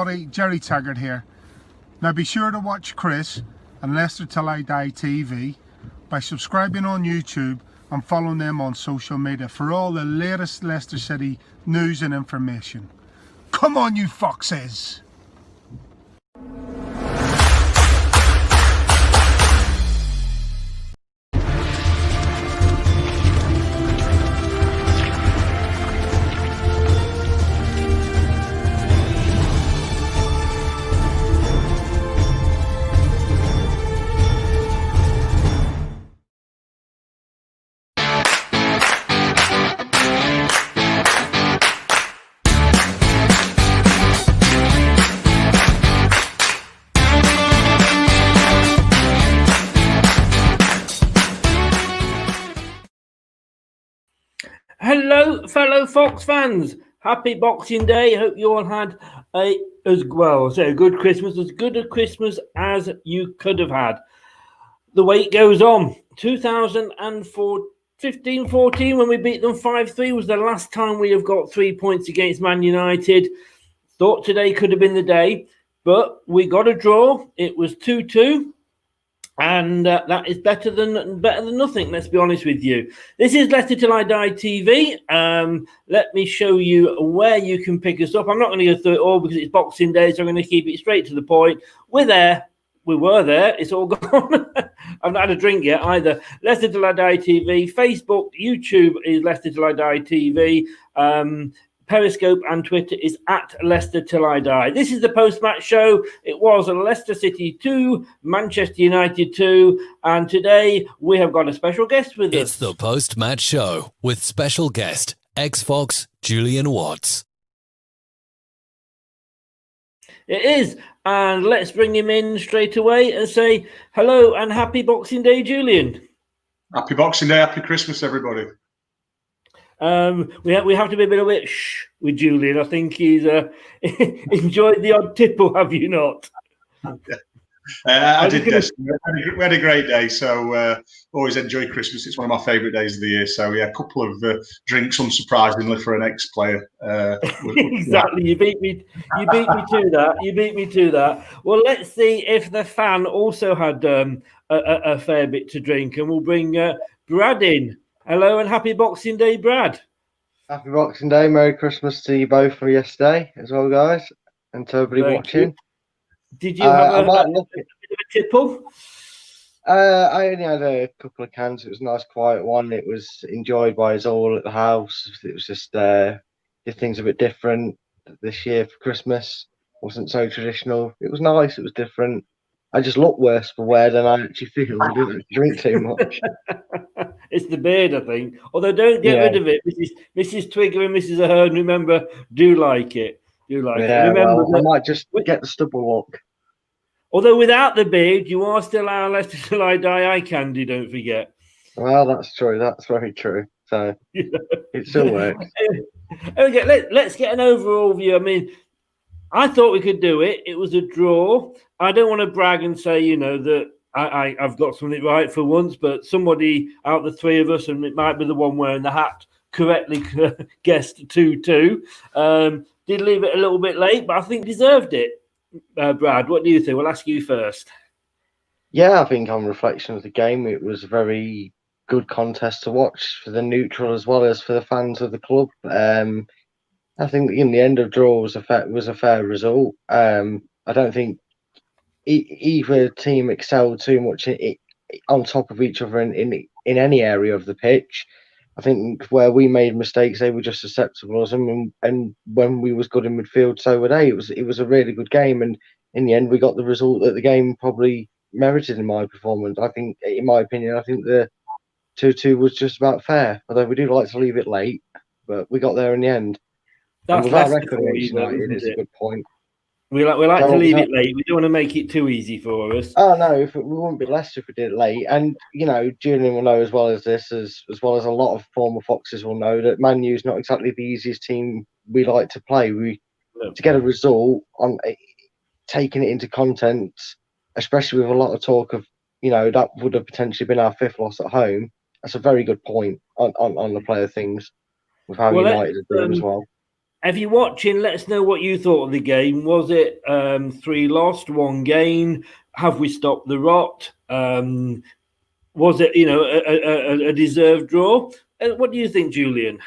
everybody, Jerry Taggart here. Now be sure to watch Chris and Leicester Till I Die TV by subscribing on YouTube and following them on social media for all the latest Leicester City news and information. Come on, you foxes! Hello, fellow Fox fans. Happy Boxing Day. Hope you all had a good Christmas, as good a Christmas as you could have had. The wait goes on. 2015-14, when we beat them 5-3, was the last time we have got 3 points against Man United. Thought today could have been the day, but we got a draw. It was 2-2. And that is better than nothing, let's be honest with you. This is Leicester Till I Die TV. Let me show you where you can pick us up. I'm not going to go through it all because it's Boxing Day, so I'm going to keep it straight to the point. We're there. We were there. It's all gone. I've not had a drink yet either. Leicester Till I Die TV. Facebook, YouTube is Leicester Till I Die TV. Periscope and Twitter is at Leicester Till I Die. This is the post-match show. It was Leicester City 2, Manchester United 2, and today we have got a special guest with us. It's the post-match show with special guest, ex-Fox Julian Watts. It is, and let's bring him in straight away and say hello and happy Boxing Day, Julian. Happy Boxing Day, happy Christmas, everybody. We have to be a bit of a shh with Julian. I think he's enjoyed the odd tipple, have you not? I did. Yes. We had a great day, so always enjoy Christmas. It's one of my favourite days of the year. So yeah, a couple of drinks, unsurprisingly, for an ex-player. Exactly, you beat me to that. Well, let's see if the fan also had a fair bit to drink, and we'll bring Brad in. Hello and happy Boxing Day, Brad. Happy Boxing Day. Merry Christmas to you both for yesterday as well, guys, and to everybody watching. Did you have a bit of a tipple? I only had a couple of cans. It was a nice, quiet one. It was enjoyed by us all at the house. It was just did things a bit different this year for Christmas. Wasn't so traditional. It was nice. It was different. I just look worse for wear than I actually feel. I didn't drink too much. It's the beard, I think. Although don't get rid of it. Mrs. Twigger and Mrs. Ahern, remember, do like it. Remember I might just get the stubble look. Although without the beard, you are still our Leicester Till I Die eye candy, don't forget. Well, that's true. That's very true. So it still works. Okay, let's get an overall view. I mean, I thought we could do it. It was a draw. I don't want to brag and say, that I've got something right for once, but somebody out of the three of us, and it might be the one wearing the hat, correctly guessed 2-2. Did leave it a little bit late, but I think deserved it. Brad, what do you think? We'll ask you first. Yeah, I think on reflection of the game, it was a very good contest to watch for the neutral as well as for the fans of the club. I think in the end of draw was a fair result. I don't think either team excelled too much on top of each other in any area of the pitch. I think where we made mistakes, they were just acceptable as them, and when we was good in midfield, so were they. It was a really good game, and in the end, we got the result that the game probably merited. In my performance, in my opinion, I think the 2-2 was just about fair. Although we do like to leave it late, but we got there in the end. That's with our record against United, it's a good point. We like to leave it late. We don't want to make it too easy for us. Oh no, we wouldn't be Leicester if we did it late. And Julian will know as well as this, as well as a lot of former Foxes will know, that Man U's not exactly the easiest team we like to play. To get a result on taking it into content, especially with a lot of talk of that would have potentially been our fifth loss at home. That's a very good point on the player things with how United are doing as well. If you're watching, let us know what you thought of the game. Was it 3 lost, 1 gain? Have we stopped the rot? Was it, a deserved draw? What do you think, Julian?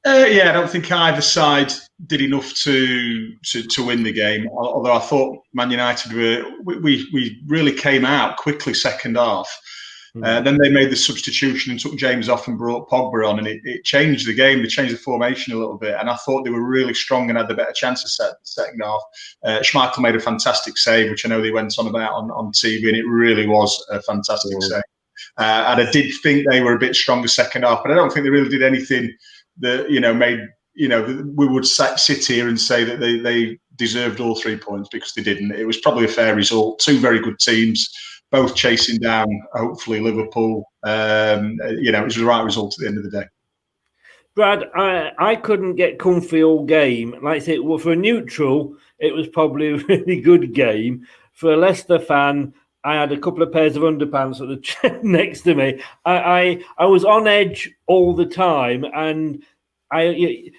Yeah, I don't think either side did enough to win the game. Although I thought Man United we really came out quickly second half. Then they made the substitution and took James off and brought Pogba on, and it changed the game. They changed the formation a little bit, and I thought they were really strong and had the better chance of second half. Schmeichel made a fantastic save, which I know they went on about on TV, and it really was a fantastic save. And I did think they were a bit stronger second half, but I don't think they really did anything that made we would sit here and say that they deserved all 3 points, because they didn't. It was probably a fair result. 2 very good teams, both chasing down, hopefully, Liverpool. It was the right result at the end of the day. Brad, I couldn't get comfy all game. Like I say, well, for a neutral, it was probably a really good game. For a Leicester fan, I had a couple of pairs of underpants at the chair next to me. I was on edge all the time, and they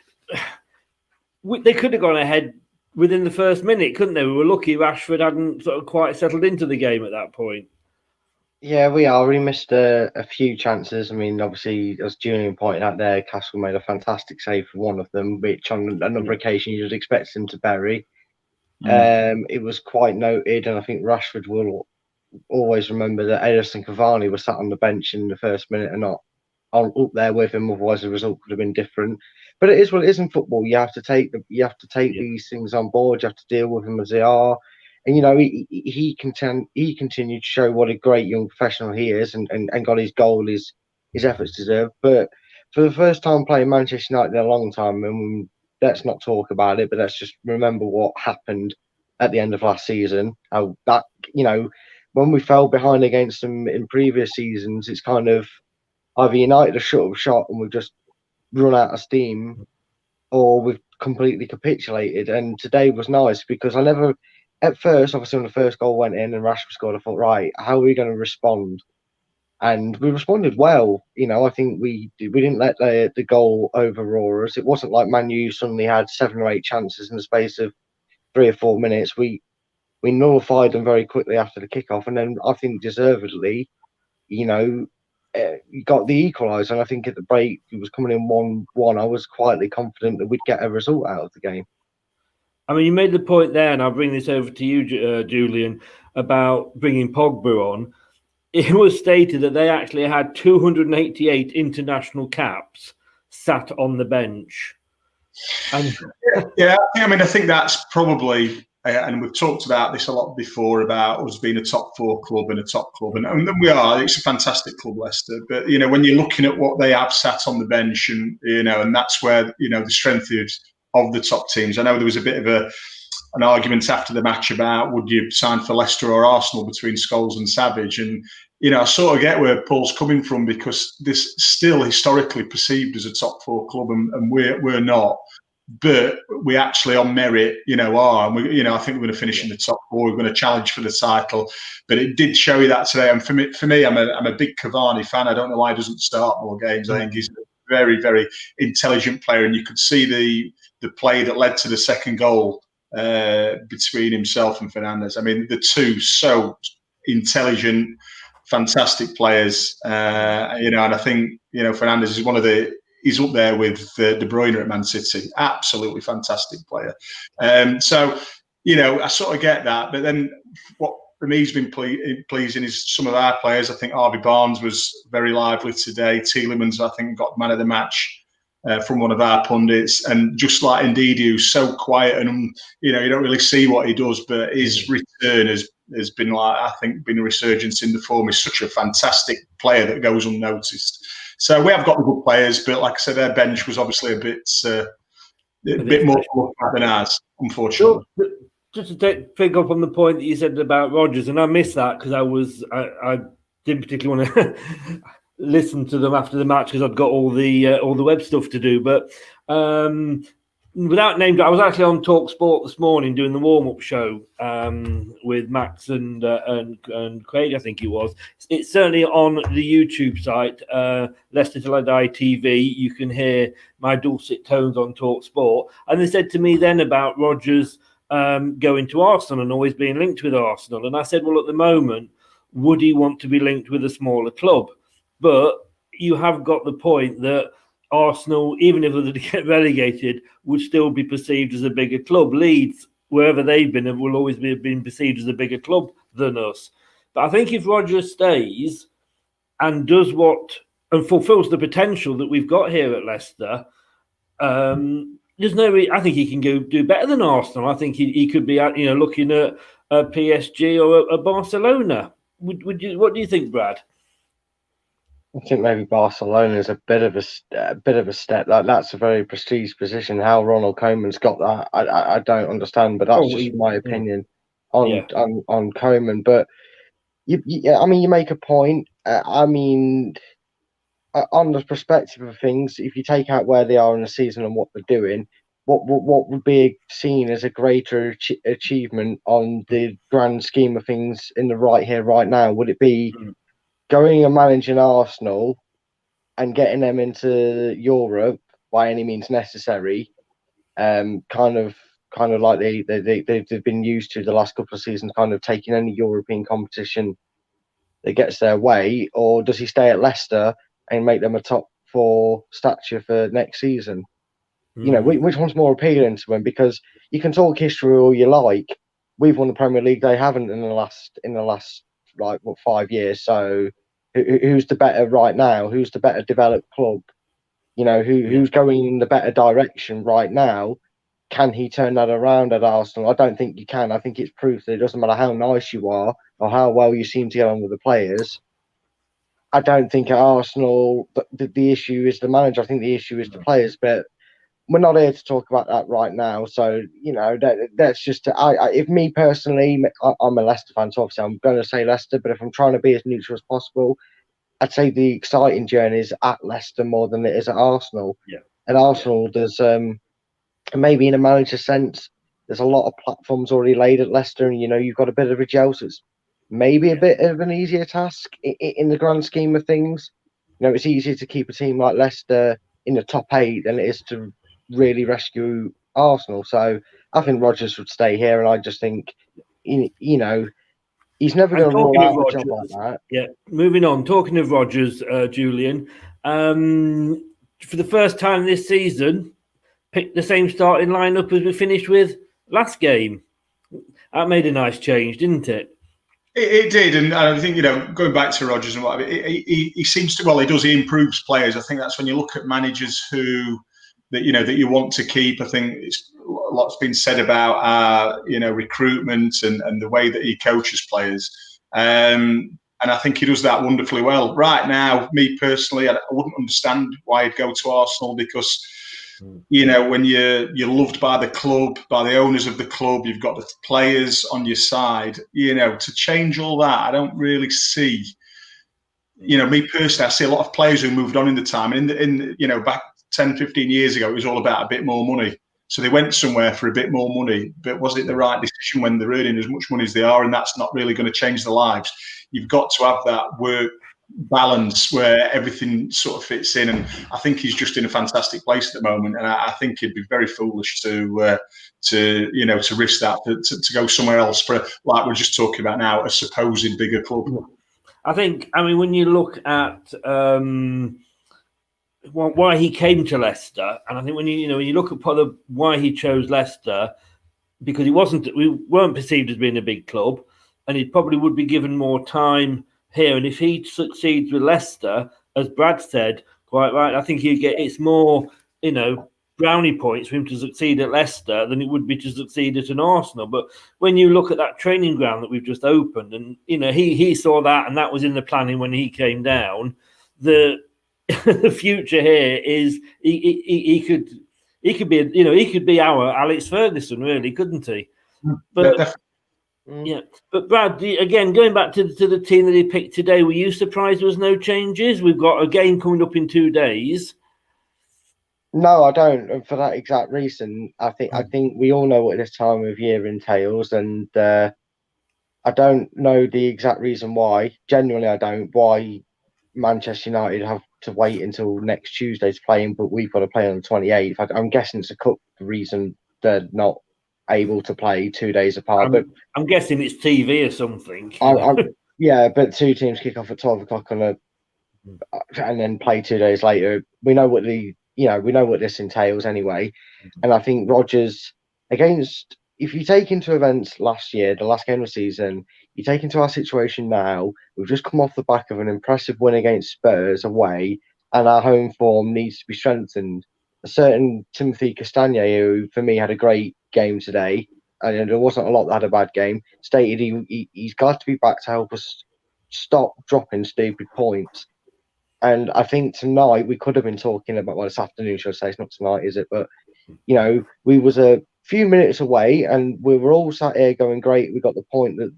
could have gone ahead within the first minute, couldn't they? We were lucky Rashford hadn't sort of quite settled into the game at that point. Yeah, we are. We missed a few chances. I mean, obviously, as Julian pointed out there, Castle made a fantastic save for one of them, which on another occasion you'd expect him to bury. It was quite noted, and I think Rashford will always remember that Edison Cavani was sat on the bench in the first minute and not up there with him. Otherwise, the result could have been different. But it is what it is in football. You have to take these things on board. You have to deal with them as they are. And he continued to show what a great young professional he is, and got his goal, his efforts deserved. But for the first time playing Manchester United in a long time, and let's not talk about it, but let's just remember what happened at the end of last season. How that when we fell behind against them in previous seasons, it's kind of either United are short of shot and we've just run out of steam, or we've completely capitulated. And today was nice because at first, obviously, when the first goal went in and Rashford scored, I thought, right, how are we going to respond? And we responded well. I think we didn't let the goal overroar us. It wasn't like Man U suddenly had 7 or 8 chances in the space of 3 or 4 minutes. We nullified them very quickly after the kickoff, and then I think deservedly, got the equaliser. And I think at the break, it was coming in 1-1. I was quietly confident that we'd get a result out of the game. I mean, you made the point there, and I'll bring this over to you, Julian, about bringing Pogba on. It was stated that they actually had 288 international caps sat on the bench. And I think that's probably, and we've talked about this a lot before, about us being a top 4 club and a top club, and we are. It's a fantastic club, Leicester. But when you're looking at what they have sat on the bench, and and that's where the strength of the top teams. I know there was a bit of an argument after the match about would you sign for Leicester or Arsenal between Scholes and Savage, and I sort of get where Paul's coming from, because this still historically perceived as a top 4 club, and we're not. But we actually, on merit, are. And we, I think we're going to finish in the top 4. We're going to challenge for the title. But it did show you that today. And for me, I'm a big Cavani fan. I don't know why he doesn't start more games. I think he's a very, very intelligent player, and you could see the play that led to the second goal between himself and Fernandes. I mean, the two so intelligent, fantastic players. And I think Fernandes is he's up there with De Bruyne at Man City. Absolutely fantastic player. So I sort of get that. But then what for me has been pleasing is some of our players. I think Harvey Barnes was very lively today. Tielemans, I think, got man of the match from one of our pundits. And just like Ndidi, who's so quiet and you don't really see what he does, but his return has been a resurgence in the form. He's such a fantastic player that goes unnoticed. So we have got the good players, but like I said, their bench was obviously a bit more than ours, unfortunately. Sure. Just to pick up on the point that you said about Rodgers, and I missed that because I didn't particularly want to listen to them after the match because I'd got all the web stuff to do. But no, without name, I was actually on Talk Sport this morning doing the warm-up show with Max and Craig, I think it was. It's certainly on the YouTube site, Leicester Till I Die TV. You can hear my dulcet tones on Talk Sport. And they said to me then about Rodgers going to Arsenal and always being linked with Arsenal. And I said, well, at the moment, would he want to be linked with a smaller club? But you have got the point that Arsenal, even if they get relegated, would still be perceived as a bigger club. Leeds, wherever they've been, will always be been perceived as a bigger club than us. But I think if Rodgers stays and does what and fulfills the potential that we've got here at Leicester, there's no. I think he can go do better than Arsenal. I think he could be, looking at a PSG or a Barcelona. What do you think, Brad? I think maybe Barcelona is a bit of a step. That's a very prestigious position. How Ronald Koeman's got that, I don't understand. But that's just my opinion on Koeman. But you make a point. On the perspective of things, if you take out where they are in the season and what they're doing, what would be seen as a greater achievement on the grand scheme of things in the right here, right now? Would it be going and managing Arsenal and getting them into Europe by any means necessary, kind of like they've been used to the last couple of seasons, kind of taking any European competition that gets their way, or does he stay at Leicester and make them a top 4 stature for next season? Which one's more appealing to him? Because you can talk history all you like. We've won the Premier League; they haven't in the last 5 years. So who's the better right now? Who's the better developed club? Who's going in the better direction right now? Can he turn that around at Arsenal? I don't think you can. I think it's proof that it doesn't matter how nice you are or how well you seem to get on with the players. I don't think at Arsenal the issue is the manager. I think the issue is the players. But we're not here to talk about that right now. So, that's just, if me personally, I'm a Leicester fan, so obviously I'm going to say Leicester, but if I'm trying to be as neutral as possible, I'd say the exciting journey is at Leicester more than it is at Arsenal. Yeah. At Arsenal, there's, maybe in a manager sense, there's a lot of platforms already laid at Leicester, and, you've got a bit of a gel, so it's maybe a bit of an easier task in the grand scheme of things. It's easier to keep a team like Leicester in the top 8 than it is to really rescue Arsenal. So I think Rodgers would stay here, and I just think, he's never going to rule out a job like that. Yeah, moving on. Talking of Rodgers, Julian, for the first time this season, picked the same starting lineup as we finished with last game. That made a nice change, didn't it? It did, and I think going back to Rodgers and whatever, he seems to. Well, he does. He improves players. I think that's when you look at managers that you want to keep. I think a lot's been said about recruitment and the way that he coaches players, and I think he does that wonderfully well. Right now, me personally, I wouldn't understand why he'd go to Arsenal, because when you're loved by the club, by the owners of the club, you've got the players on your side. To change all that, I don't really see. Me personally, I see a lot of players who moved on in the time, and back 10, 15 years ago, it was all about a bit more money. So they went somewhere for a bit more money, but was it the right decision when they're earning as much money as they are? And that's not really going to change their lives. You've got to have that work balance where everything sort of fits in. And I think he's just in a fantastic place at the moment. And I think he'd be very foolish to risk that, to go somewhere else for, like we're just talking about now, a supposed bigger club. I think, when you look at why he came to Leicester, and I think when you look at why he chose Leicester, because we weren't perceived as being a big club, and he probably would be given more time here. And if he succeeds with Leicester, as Brad said, quite right, I think it's more brownie points for him to succeed at Leicester than it would be to succeed at an Arsenal. But when you look at that training ground that we've just opened, and he saw that, and that was in the planning when he came down. The future here is he could be our Alex Ferguson, really, couldn't he? But yeah, but Brad, again, going back to the team that he picked today, were you surprised there was no changes? We've got a game coming up in 2 days. No, I don't. And for that exact reason, I think we all know what this time of year entails, and I don't know the exact reason why. Genuinely, I don't. Why Manchester United have to wait until next Tuesday to play him, but we've got to play on the 28th. I'm guessing it's a cup reason they're not able to play 2 days apart. But I'm guessing it's TV or something. yeah, but two teams kick off at 12 o'clock and then play 2 days later. We know what we know what this entails anyway. And I think Rodgers against, if you take into events last year, the last game of the season, you take into our situation now, we've just come off the back of an impressive win against Spurs away, and our home form needs to be strengthened. A certain Timothy Castagne, who for me had a great game today, and there wasn't a lot that had a bad game, stated he's glad to be back to help us stop dropping stupid points. And I think tonight we could have been talking about, well, this afternoon, should I say? It's not tonight, is it? But we was a few minutes away, and we were all sat here going, "Great, we got the point that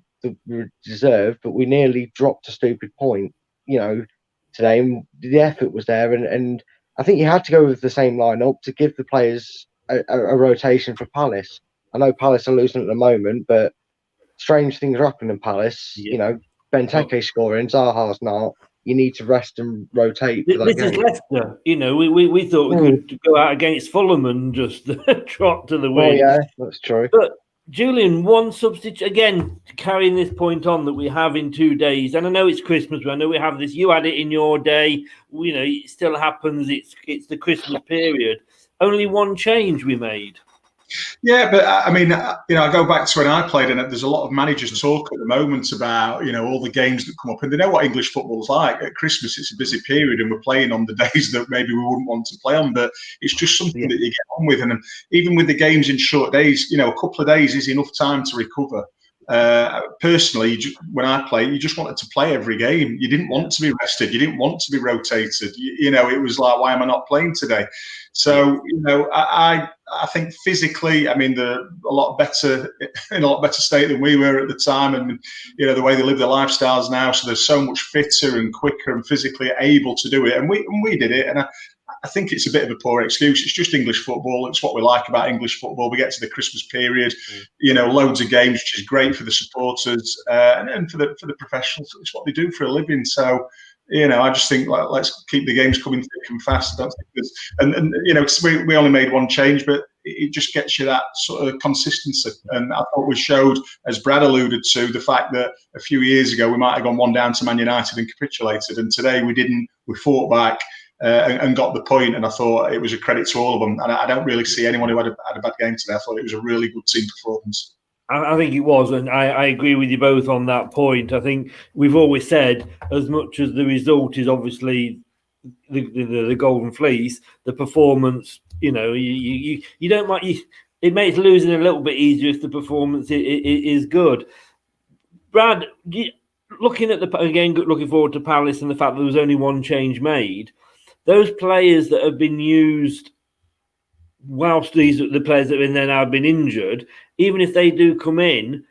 we deserved," but we nearly dropped a stupid point, today. And the effort was there, and I think you had to go with the same lineup to give the players a rotation for Palace. I know Palace are losing at the moment, but strange things are happening in Palace. Yeah. Benteke scoring, Zaha's not. You need to rest and rotate for that This is game. Leicester. We thought we could go out against Fulham and just trot to the win. Oh yeah, that's true. But Julian, one substitute again, carrying this point on that we have in 2 days, and I know it's Christmas. I know we have this. You had it in your day. It still happens. It's the Christmas period. Only one change we made. Yeah, but I mean, I go back to when I played, and there's a lot of managers talk at the moment about, all the games that come up, and they know what English football's like. At Christmas, it's a busy period, and we're playing on the days that maybe we wouldn't want to play on, but it's just something that you get on with. And even with the games in short days, a couple of days is enough time to recover. Personally, when I played, you just wanted to play every game. You didn't want to be rested. You didn't want to be rotated. It was like, why am I not playing today? So, I think physically, I mean, they're a lot better, in a lot better state than we were at the time. And, the way they live their lifestyles now. So they're so much fitter and quicker and physically able to do it. And we did it. And I think it's a bit of a poor excuse. It's just English football. It's what we like about English football. We get to the Christmas period, loads of games, which is great for the supporters and for the professionals. It's what they do for a living. So, I just think let's keep the games coming thick and fast. I don't think there's, we only made one change, but it just gets you that sort of consistency. And I thought we showed, as Brad alluded to, the fact that a few years ago we might have gone one down to Man United and capitulated, and today we didn't. We fought back. And got the point, and I thought it was a credit to all of them. And I don't really see anyone who had a bad game today. I thought it was a really good team performance. I think it was, and I agree with you both on that point. I think we've always said, as much as the result is obviously the Golden Fleece, the performance, you don't mind. It makes losing a little bit easier if the performance is good. Brad, looking forward to Palace and the fact that there was only one change made. Those players that have been used whilst the players that have been there now have been injured, even if they do come in,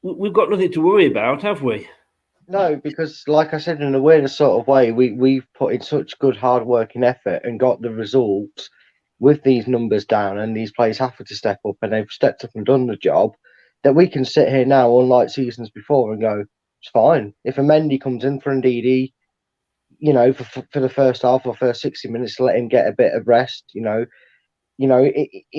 we've got nothing to worry about, have we? No, because like I said, in a weird sort of way, we've put in such good hard working effort and got the results with these numbers down, and these players have to step up, and they've stepped up and done the job, that we can sit here now, unlike seasons before, and go, it's fine. If a Mendy comes in for Ndidi, for the first half or first 60 minutes, to let him get a bit of rest, in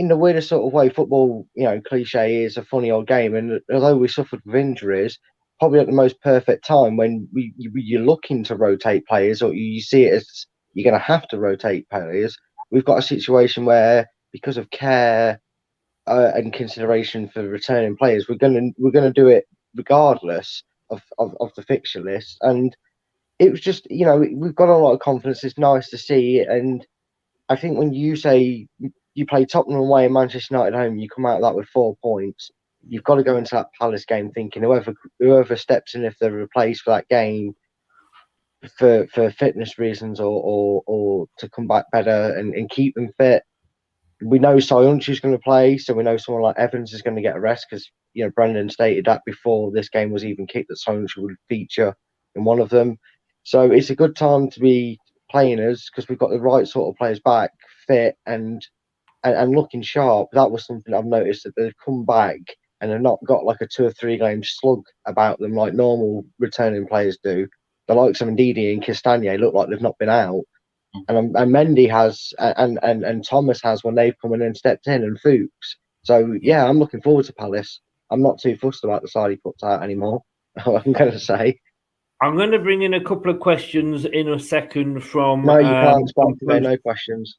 the weirdest sort of way, football, cliche is a funny old game. And although we suffered with injuries, probably at the most perfect time when you're looking to rotate players, or you see it as you're going to have to rotate players, we've got a situation where, because of care and consideration for returning players, we're going to do it regardless of the fixture list. And it was just, we've got a lot of confidence. It's nice to see. And I think when you say you play Tottenham away and Manchester United home, you come out of that with 4 points. You've got to go into that Palace game thinking whoever steps in, if they're replaced for that game for fitness reasons or to come back better and keep them fit. We know Soyuncu's going to play, so we know someone like Evans is going to get a rest because, Brendan stated that before this game was even kicked, that Soyuncu would feature in one of them. So it's a good time to be playing us because we've got the right sort of players back fit and looking sharp. That was something I've noticed, that they've come back and have not got like a 2 or 3 game slug about them like normal returning players do. The likes of Ndidi and Castagne look like they've not been out. And Mendy has, and Thomas has when they've come in and stepped in, and Fuchs. So yeah, I'm looking forward to Palace. I'm not too fussed about the side he puts out anymore. I'm going to say. I'm going to bring in a couple of questions in a second from. No, you can't speak today. No questions.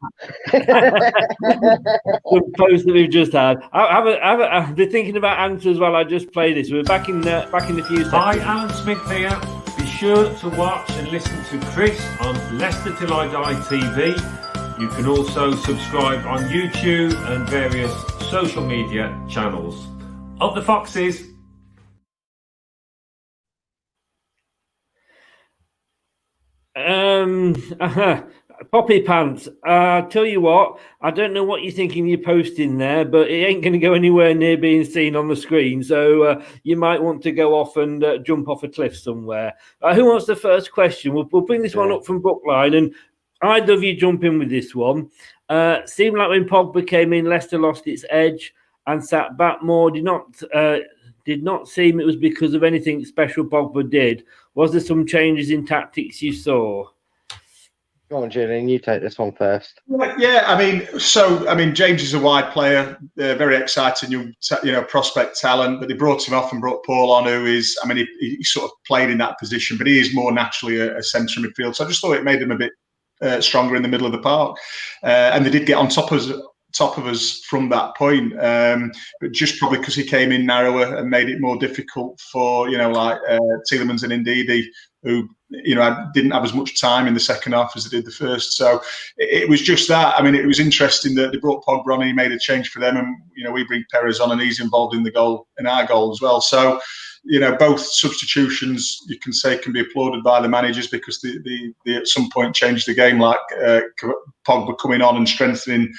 The post that we've just had. I've been thinking about answers while I just play this. We're back in the few seconds. Hi, Alan Smith here. Be sure to watch and listen to Chris on Leicester Till I Die TV. You can also subscribe on YouTube and various social media channels. Up the Foxes! Poppy Pants. Tell you what, I don't know what you're thinking you're posting there, but it ain't going to go anywhere near being seen on the screen. So you might want to go off and jump off a cliff somewhere. Who wants the first question? We'll bring this one up from Brookline, and either of you jump in with this one. Seemed like when Pogba came in, Leicester lost its edge and sat back more. Did not seem it was because of anything special Pogba did. Was there some changes in tactics you saw? Go on, Julian, you take this one first. Yeah, I mean, James is a wide player, very exciting, prospect talent, but they brought him off and brought Paul on, who is, I mean, he sort of played in that position, but he is more naturally a centre midfield. So I just thought it made him a bit stronger in the middle of the park, and they did get on top of us from that point, but just probably because he came in narrower and made it more difficult for Tielemans and Ndidi, who didn't have as much time in the second half as they did the first. So it was just that. I mean, it was interesting that they brought Pogba on and he made a change for them, and we bring Perez on and he's involved in our goal as well. So both substitutions, you can say, can be applauded by the managers, because they at some point changed the game, like Pogba coming on and strengthening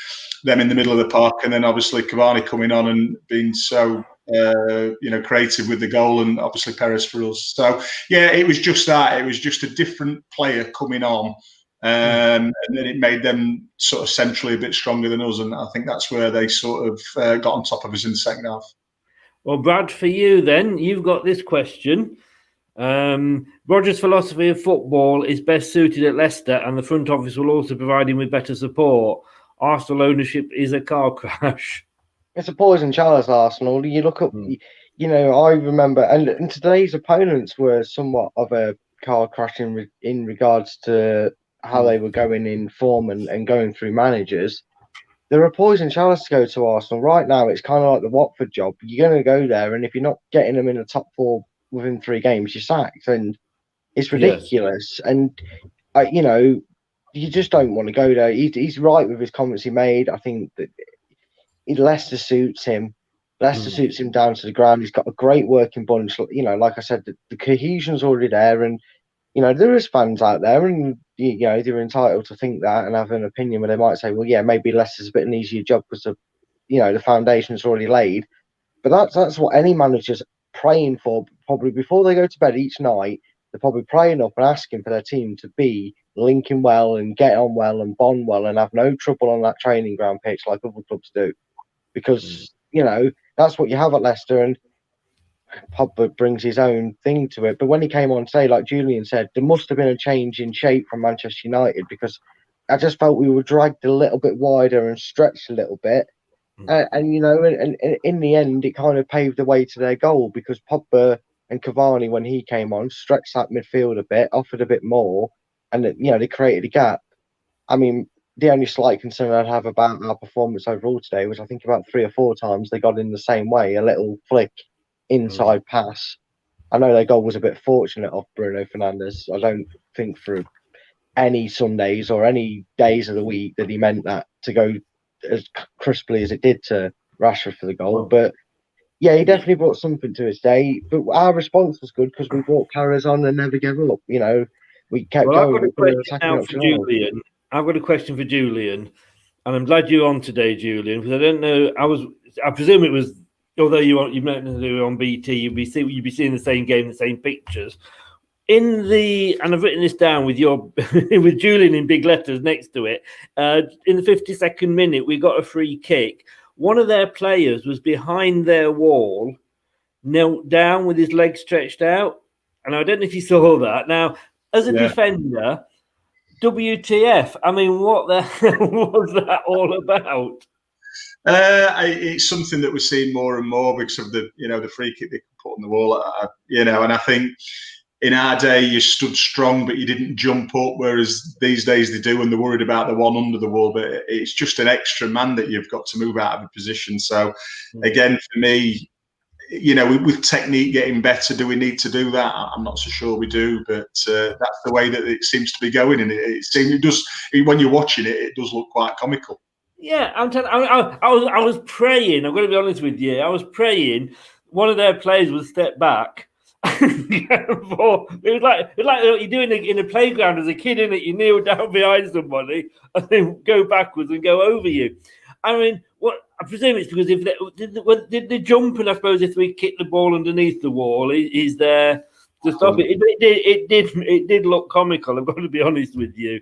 them in the middle of the park, and then obviously Cavani coming on and being so creative with the goal, and obviously Perez for us. So yeah, it was just that. It was just a different player coming on, and then it made them sort of centrally a bit stronger than us, and I think that's where they sort of got on top of us in the second half. Well, Brad, for you then, you've got this question. Roger's philosophy of football is best suited at Leicester, and the front office will also provide him with better support. Arsenal ownership is a car crash. It's a poison chalice, Arsenal. You look up, I remember, and today's opponents were somewhat of a car crash in regards to how they were going in form and going through managers. They're a poison chalice to go to Arsenal. Right now, it's kind of like the Watford job. You're going to go there, and if you're not getting them in the top 4 within 3 games, you're sacked. And it's ridiculous. Yes. And, you just don't want to go there. He's right with his comments he made. I think that Leicester suits him. Leicester suits him down to the ground. He's got a great working bunch. Like I said, the cohesion's already there. And, there is fans out there, and they're entitled to think that and have an opinion where they might say, well, yeah, maybe Leicester's a bit an easier job because the foundation's already laid. But that's what any manager's praying for, probably before they go to bed each night. They're probably praying up and asking for their team to be linking well and get on well and bond well and have no trouble on that training ground pitch like other clubs do. Because, that's what you have at Leicester, and Pogba brings his own thing to it. But when he came on today, like Julian said, there must have been a change in shape from Manchester United, because I just felt we were dragged a little bit wider and stretched a little bit. And in the end, it kind of paved the way to their goal, because Pogba and Cavani, when he came on, stretched that midfield a bit, offered a bit more, and they created a gap. I mean, the only slight concern I'd have about our performance overall today was I think about 3 or 4 times they got in the same way, a little flick inside pass. I know their goal was a bit fortunate off Bruno Fernandes. I don't think for any Sundays or any days of the week that he meant that to go as crisply as it did to Rashford for the goal. But yeah, he definitely brought something to his day. But our response was good because we brought Perez on and never gave up. We kept going. I've got a question for Julian, and I'm glad you're on today, Julian, because I don't know. I presume it was, although you meant to do it on BT, you'd be seeing the same game, the same pictures. and I've written this down with with Julian in big letters next to it. In the 52nd minute, we got a free kick. One of their players was behind their wall, knelt down with his legs stretched out, and I don't know if you saw that. Now, as a defender, WTF? I mean, what the hell was that all about? It's something that we're seeing more and more because of the free kick they can put on the wall. And I think in our day you stood strong, but you didn't jump up. Whereas these days they do, and they're worried about the one under the wall. But it's just an extra man that you've got to move out of a position. So again, for me, with technique getting better, do we need to do that? I'm not so sure we do, but that's the way that it seems to be going, and it does. When you're watching it, it does look quite comical. Yeah, I was praying. I'm going to be honest with you. I was praying one of their players would step back. It was like what you do in a playground as a kid, innit? You kneel down behind somebody and then go backwards and go over you. I mean, what I presume it's because did they jump, and I suppose if we kick the ball underneath the wall, is there to stop it? It did look comical. I've got to be honest with you.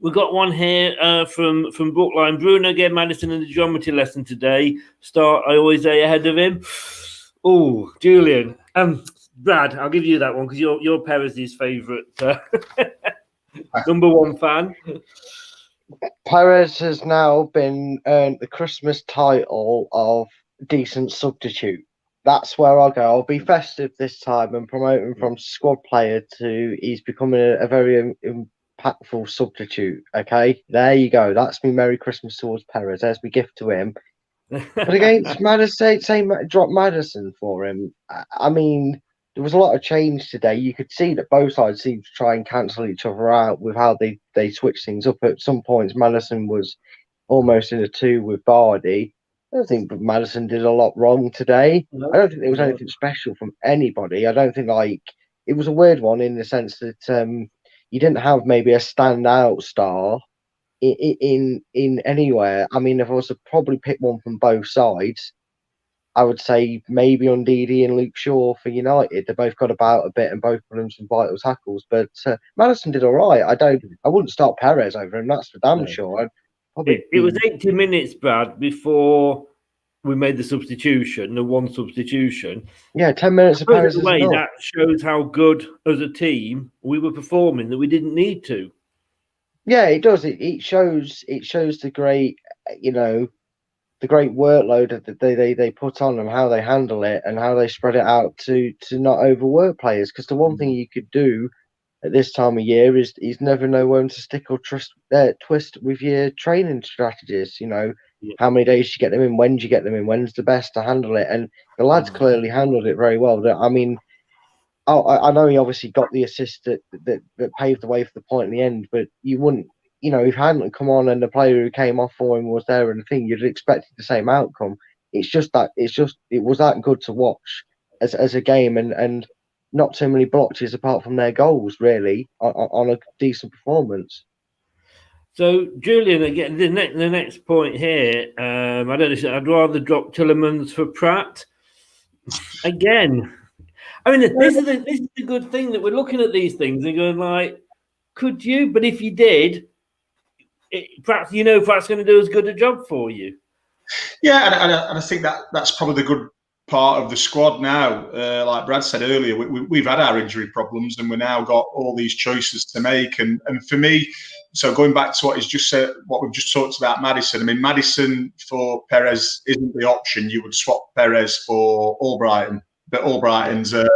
We've got one here from Brookline. Bruno gave Madison in the geometry lesson today. I always say ahead of him. Oh, Julian. Brad, I'll give you that one because you're Perez's favourite number one fan. Perez has now been earned the Christmas title of decent substitute. That's where I'll go. I'll be festive this time and promote him from squad player to he's becoming a very impactful substitute. Okay, there you go. That's me. Merry Christmas towards Perez. There's my gift to him. But against Madison, drop Madison for him. I mean, there was a lot of change today. You could see that both sides seemed to try and cancel each other out with how they switched things up. At some points, Madison was almost in a 2 with Vardy. I don't think Madison did a lot wrong today. No, I don't think there was anything special from anybody. I don't think it was a weird one in the sense that you didn't have maybe a standout star in anywhere. I mean, if I was to probably pick one from both sides, I would say maybe on Ndidi and Luke Shaw for United. They both got about a bit and both put in some vital tackles. But Madison did all right. I wouldn't start Perez over him. That's for damn sure. It was 80 minutes, Brad, before we made the substitution, the one substitution. Yeah, 10 minutes of Perez. That shows how good as a team we were performing, that we didn't need to. Yeah, it does. It shows the great, the great workload that they put on and how they handle it and how they spread it out to not overwork players. Because the one thing you could do at this time of year is never know when to stick or twist with your training strategies. How many days you get them in, when do you get them in, when's the best to handle it. And the lads clearly handled it very well. I mean, I know he obviously got the assist that paved the way for the point in the end, but you wouldn't, if hadn't come on and the player who came off for him was there and the thing, you'd have expected the same outcome. It was that good to watch as a game and not too many blotches apart from their goals, really, on a decent performance. So, Julian, again, the next point here, I don't know, I'd rather drop Tillemans for Pratt. Again, I mean, this is the good thing that we're looking at these things and going like, could you? But if you did, Pratt's going to do as good a job for you. Yeah, and I think that's probably the good part of the squad now. Like Brad said earlier, we've had our injury problems and we've now got all these choices to make. And for me, so going back to what he's just said, what we've just talked about, Maddison. I mean, Maddison for Perez isn't the option. You would swap Perez for Albrighton, but Albrighton's a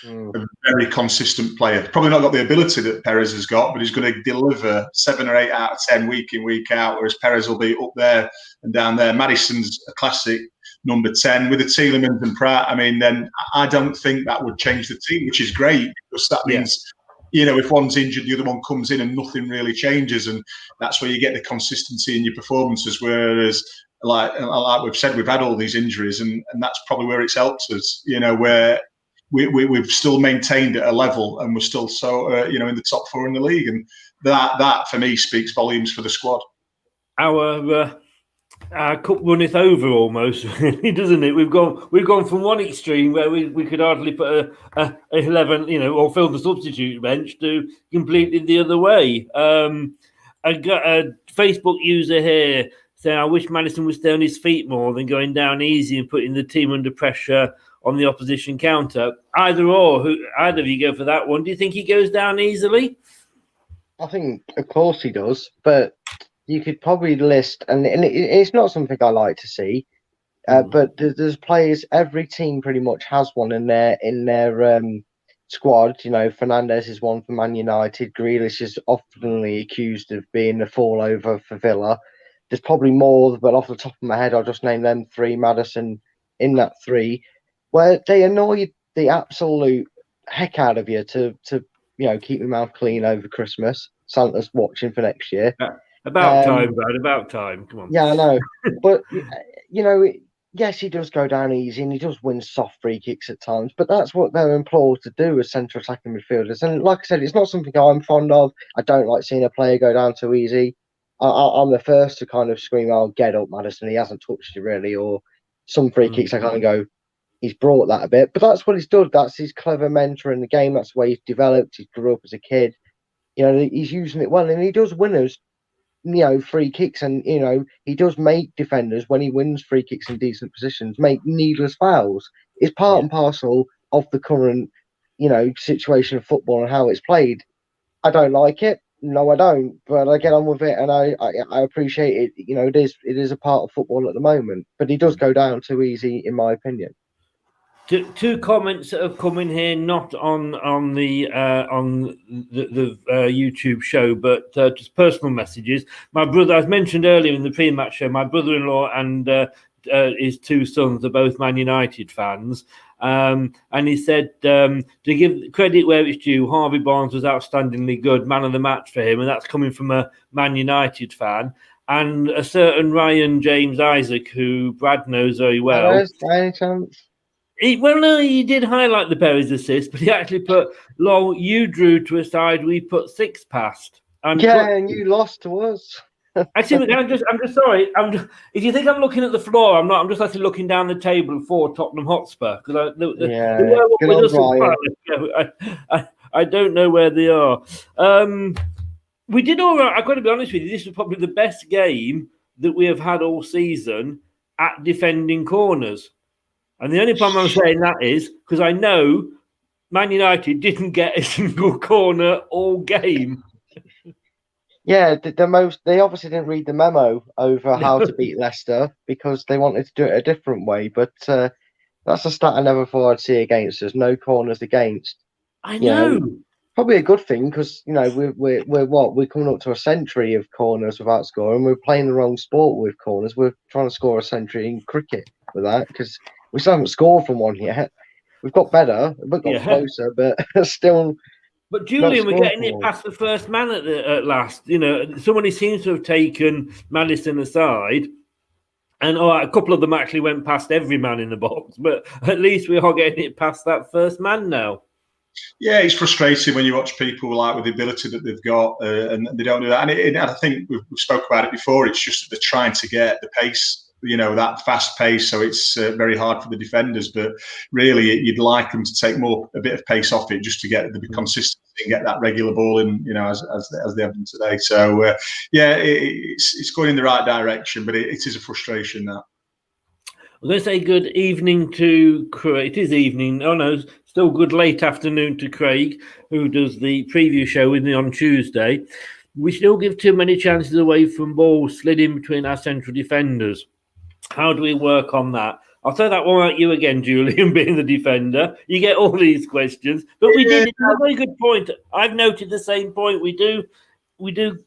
very consistent player. Probably not got the ability that Perez has got, but he's going to deliver 7 or 8 out of 10 week in, week out, whereas Perez will be up there and down there. Maddison's a classic number 10 with the Tielemans and Pratt. I mean, then I don't think that would change the team, which is great because that means, if one's injured, the other one comes in and nothing really changes. And that's where you get the consistency in your performances. Whereas, like we've said, we've had all these injuries and that's probably where it's helped us, where we've still maintained at a level and we're still in the top 4 in the league. And that for me speaks volumes for the squad. Our Our cup runneth over almost, really, doesn't it? We've gone from one extreme where we could hardly put a 11, or fill the substitute bench, to completely the other way. I got a Facebook user here saying, "I wish Maddison would stay on his feet more than going down easy and putting the team under pressure on the opposition counter." Either of you go for that one. Do you think he goes down easily? I think, of course, he does, but you could probably list, and it's not something I like to see, but there's players. Every team pretty much has one in their squad. Fernandes is one for Man United. Grealish is oftenly accused of being a fallover for Villa. There's probably more, but off the top of my head, I'll just name them three. Maddison in that three, where they annoy the absolute heck out of you to keep your mouth clean over Christmas. Santa's watching for next year. About time, Brad. About time. Come on. Yeah, I know. But, yes, he does go down easy and he does win soft free kicks at times, but that's what they're employed to do as central attacking midfielders. And like I said, it's not something I'm fond of. I don't like seeing a player go down too easy. I'm the first to kind of scream, "Oh, get up, Maddison. He hasn't touched you really." Or some free kicks, I kind of go, he's brought that a bit. But that's what he's done. That's his clever mentor in the game. That's the way he's developed. He grew up as a kid. He's using it well, and he does win us free kicks, and he does make defenders, when he wins free kicks in decent positions, make needless fouls. It's part and parcel of the current situation of football and how it's played. I don't like it. No, I don't. But I get on with it, and I appreciate it. It is a part of football at the moment. But he does go down too easy, in my opinion. Two comments that have come in here, not on the YouTube show, but just personal messages. My brother, as mentioned earlier in the pre-match show, my brother-in-law and his two sons are both Man United fans, and he said, to give credit where it's due, Harvey Barnes was outstandingly good, man of the match for him, and that's coming from a Man United fan. And a certain Ryan James Isaac, who Brad knows very well. Any chance? He did highlight the Berries assist, but he actually put, "Lol, you drew to a side we put 6 past." And you lost to us. Actually, I'm just sorry. If you think I'm looking at the floor, I'm not. I'm just actually looking down the table for Tottenham Hotspur, because I don't know where they are. We did all right. I've got to be honest with you. This was probably the best game that we have had all season at defending corners. And the only problem I'm saying that is because I know Man United didn't get a single corner all game. Yeah, they obviously didn't read the memo over how to beat Leicester, because they wanted to do it a different way. But that's a stat I never thought I'd see against us. No corners against. I know. Probably a good thing, because we're coming up to a century of corners without scoring. We're playing the wrong sport with corners. We're trying to score a century in cricket with that, because we still haven't scored from one yet. We've got better, we've got closer, but still. But Julian, we're getting it past the first man at last. Somebody seems to have taken Maddison aside, and a couple of them actually went past every man in the box. But at least we are getting it past that first man now. Yeah, it's frustrating when you watch people with the ability that they've got and they don't do that. And I think we've spoke about it before. It's just that they're trying to get the pace, that fast pace. So it's very hard for the defenders. But really, you'd like them to take a bit of pace off it, just to get the consistency and get that regular ball in, as they have done today. So it's going in the right direction, but it is a frustration now. I'm going to say good evening to Craig. It is evening. Oh no, still good late afternoon to Craig, who does the preview show with me on Tuesday. We still give too many chances away from balls slid in between our central defenders. How do we work on that? I'll throw that one at you again, Julian, being the defender. You get all these questions, but we did. It's a very good point. I've noted the same point. We do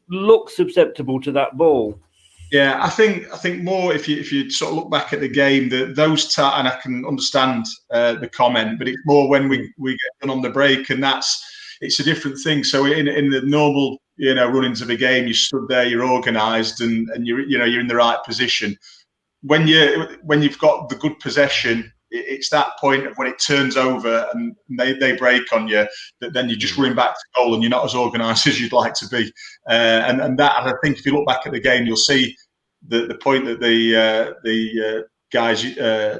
look susceptible to that ball. Yeah, I think more if you sort of look back at the game, and I can understand the comment, but it's more when we get done on the break, and it's a different thing. So in the normal runnings of a game, you stood there, you're organised, and you're in the right position. When you've got the good possession, it's that point of when it turns over and they break on you, that then you just run back to goal and you're not as organised as you'd like to be. And that, I think, if you look back at the game, you'll see the point that the guys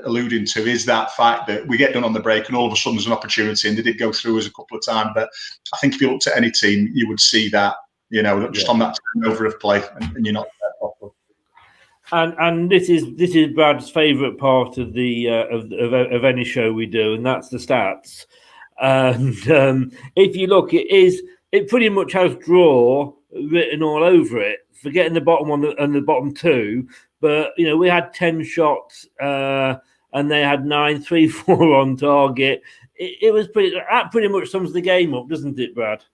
alluding to is that fact that we get done on the break and all of a sudden there's an opportunity, and they did go through us a couple of times. But I think if you looked at any team, you would see that, just on that turnover of play, and you're not there properly. And this is Brad's favourite part of the of any show we do, and that's the stats. And if you look, it pretty much has draw written all over it. Forgetting the bottom one and the bottom two, but we had 10 shots and they had 9, 3, 4 on target. It was pretty much sums the game up, doesn't it, Brad?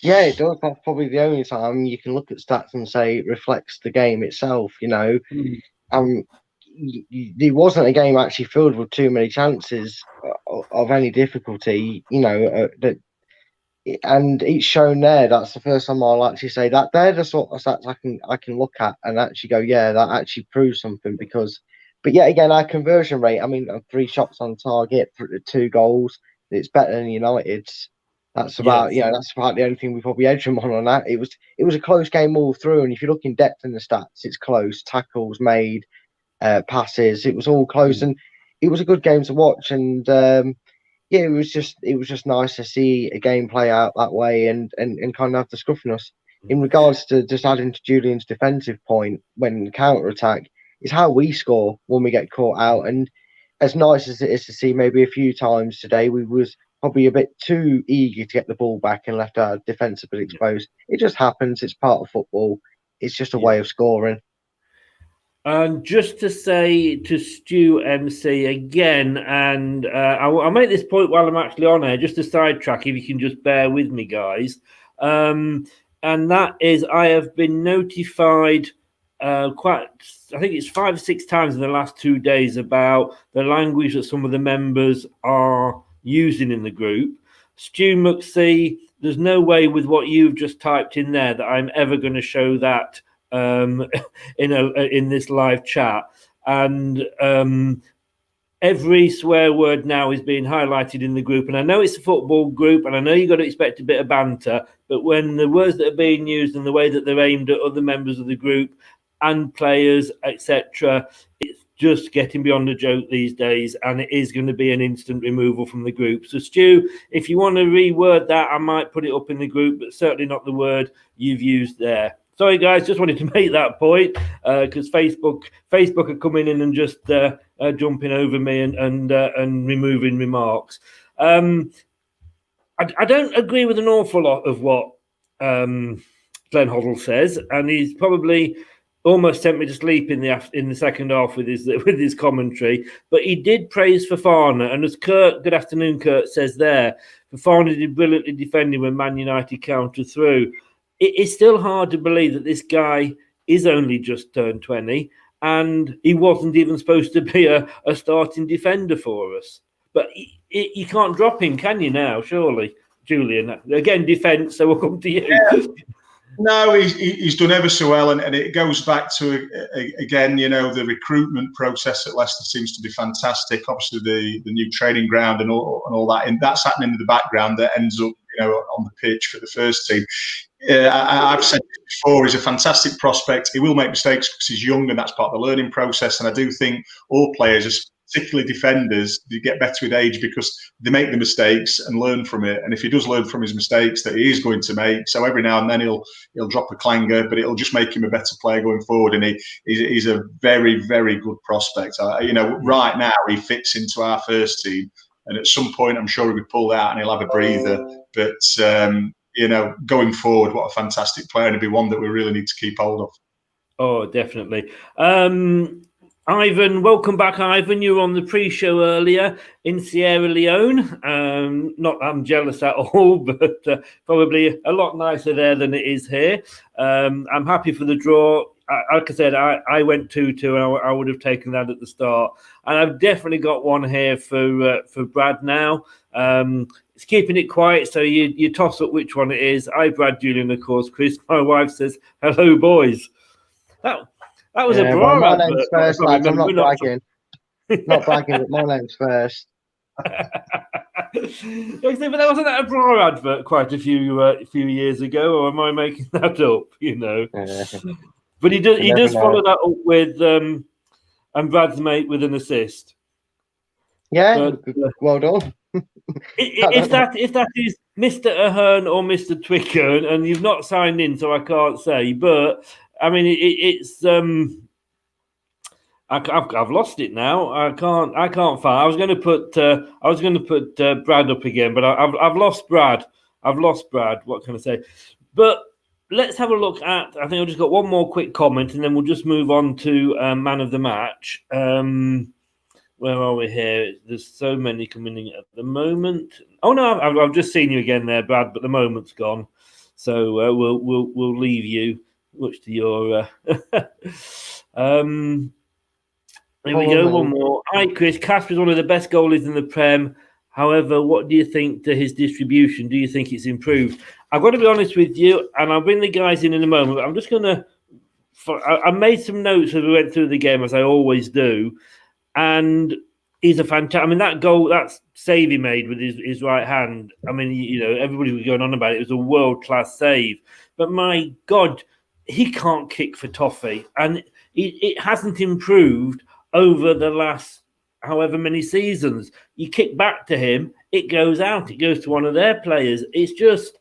Yeah, it does. That's probably the only time you can look at stats and say it reflects the game itself. It wasn't a game actually filled with too many chances of any difficulty. And it's shown there. That's the first time I'll actually say that they're the sort of stats I can look at and actually go, yeah, that actually proves something. But yet again, our conversion rate. I mean, 3 shots on target, 2 goals. It's better than United's. That's about that's about the only thing we probably edged them on that. It was a close game all through, and if you look in depth in the stats, it's close. Tackles made, passes, it was all close, and it was a good game to watch. And it was just nice to see a game play out that way and kind of have the scruffiness. In regards to just adding to Julian's defensive point, when counter attack is how we score when we get caught out, and as nice as it is to see, maybe a few times today we was probably a bit too eager to get the ball back and left our defence a bit exposed. It just happens. It's part of football. It's just a way of scoring. And just to say to Stu MC again, and I'll make this point while I'm actually on here, just a sidetrack, if you can just bear with me, guys. And that is, I have been notified I think it's 5 or 6 times in the last 2 days about the language that some of the members are using in the group. Stu McSee, there's no way with what you've just typed in there that I'm ever going to show that in this live chat. And every swear word now is being highlighted in the group. And I know it's a football group, and I know you've got to expect a bit of banter, but when the words that are being used and the way that they're aimed at other members of the group and players, etc., it's just getting beyond a joke these days, and it is going to be an instant removal from the group. So, Stu, if you want to reword that, I might put it up in the group, but certainly not the word you've used there. Sorry, guys, just wanted to make that point because Facebook are coming in and just jumping over me and removing remarks. I don't agree with an awful lot of what Glenn Hoddle says, and he's probably almost sent me to sleep in the second half with his commentary. But he did praise Fofana, and as good afternoon, Kurt says there, Fofana did brilliantly defending when Man United countered through. It's still hard to believe that this guy is only just turned 20, and he wasn't even supposed to be a starting defender for us. But you can't drop him, can you now? Surely, Julian. Again, defence. So we'll come to you. Yeah. No, he's done ever so well, and it goes back to again, the recruitment process at Leicester seems to be fantastic. Obviously, the new training ground and all that, and that's happening in the background that ends up, on the pitch for the first team. I've said before, he's a fantastic prospect. He will make mistakes because he's young, and that's part of the learning process. And I do think all players, particularly defenders, they get better with age because they make the mistakes and learn from it. And if he does learn from his mistakes that he is going to make, so every now and then he'll drop a clanger, but it'll just make him a better player going forward. And he's a very, very good prospect. Right now he fits into our first team, and at some point I'm sure he would pull out and he'll have a breather. But going forward, what a fantastic player, and it'd be one that we really need to keep hold of. Oh, definitely. Ivan, welcome back, Ivan. You were on the pre-show earlier in Sierra Leone. Not that I'm jealous at all, but probably a lot nicer there than it is here. I'm happy for the draw. Like I said, I went 2-2, and I would have taken that at the start. And I've definitely got one here for Brad now. It's keeping it quiet, so you toss up which one it is. I, Brad Julian, of course. Chris, my wife, says, hello, boys. That was a bra my advert. name's first, lads. I'm not bragging. Not bragging, but my name's first. But that wasn't a bra advert quite a few years ago, or am I making that up? But he never does know. follow that up with and Brad's mate with an assist. Yeah, But, well done. if that is Mr. Ahern or Mr. Twicker, and you've not signed in, so I can't say. But I mean, it's I've lost it now. I can't find. I was going to put Brad up again, but I've lost Brad. I've lost Brad. What can I say? But let's have a look at. I think I've just got one more quick comment, and then we'll just move on to man of the match. Where are we here? There's so many coming in at the moment. Oh no, I've just seen you again there, Brad, but the moment's gone. So we'll leave you, much to your. There we go. One more. Hi, Chris. Casper's one of the best goalies in the Prem. However, what do you think to his distribution? Do you think it's improved? I've got to be honest with you, and I'll bring the guys in a moment. But I'm just going to. I made some notes as we went through the game, as I always do. And he's a fantastic. I mean, that goal, that save he made with his right hand. I mean, everybody was going on about it. It was a world-class save. But my God, he can't kick for toffee. And it hasn't improved over the last however many seasons. You kick back to him, it goes out. It goes to one of their players. It's just,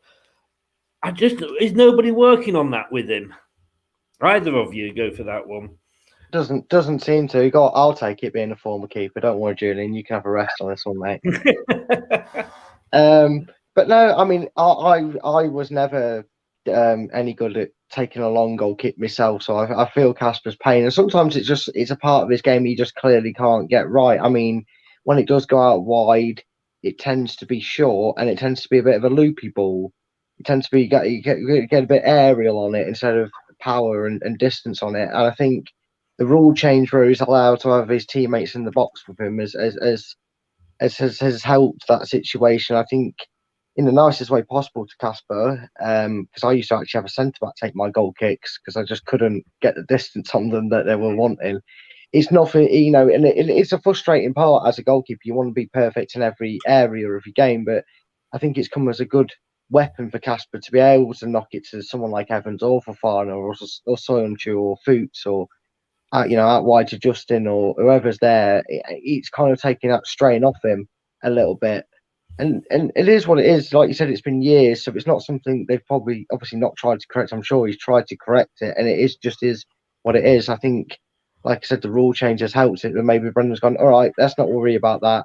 is nobody working on that with him? Either of you go for that one. Doesn't seem to. I'll take it being a former keeper. Don't worry, Julian. You can have a rest on this one, mate. But no, I mean, I was never any good at taking a long goal kick myself, so I feel Casper's pain. And sometimes it's a part of his game he just clearly can't get right. I mean, when it does go out wide, it tends to be short, and it tends to be a bit of a loopy ball. It tends to be you get a bit aerial on it instead of power and distance on it. And I think the rule change where he's allowed to have his teammates in the box with him has helped that situation. I think in the nicest way possible to Casper, because I used to actually have a centre back take my goal kicks because I just couldn't get the distance on them that they were wanting. It's nothing, and it's a frustrating part as a goalkeeper. You want to be perfect in every area of your game, but I think it's come as a good weapon for Casper to be able to knock it to someone like Evans or Fofana or Soyuncu or Fuchs or out wide to Justin or whoever's there. It's kind of taking that strain off him a little bit. And it is what it is. Like you said, it's been years, so it's not something they've obviously not tried to correct. I'm sure he's tried to correct it, and it is what it is. I think, like I said, the rule change has helped it, and maybe Brendan's gone, all right, let's not worry about that.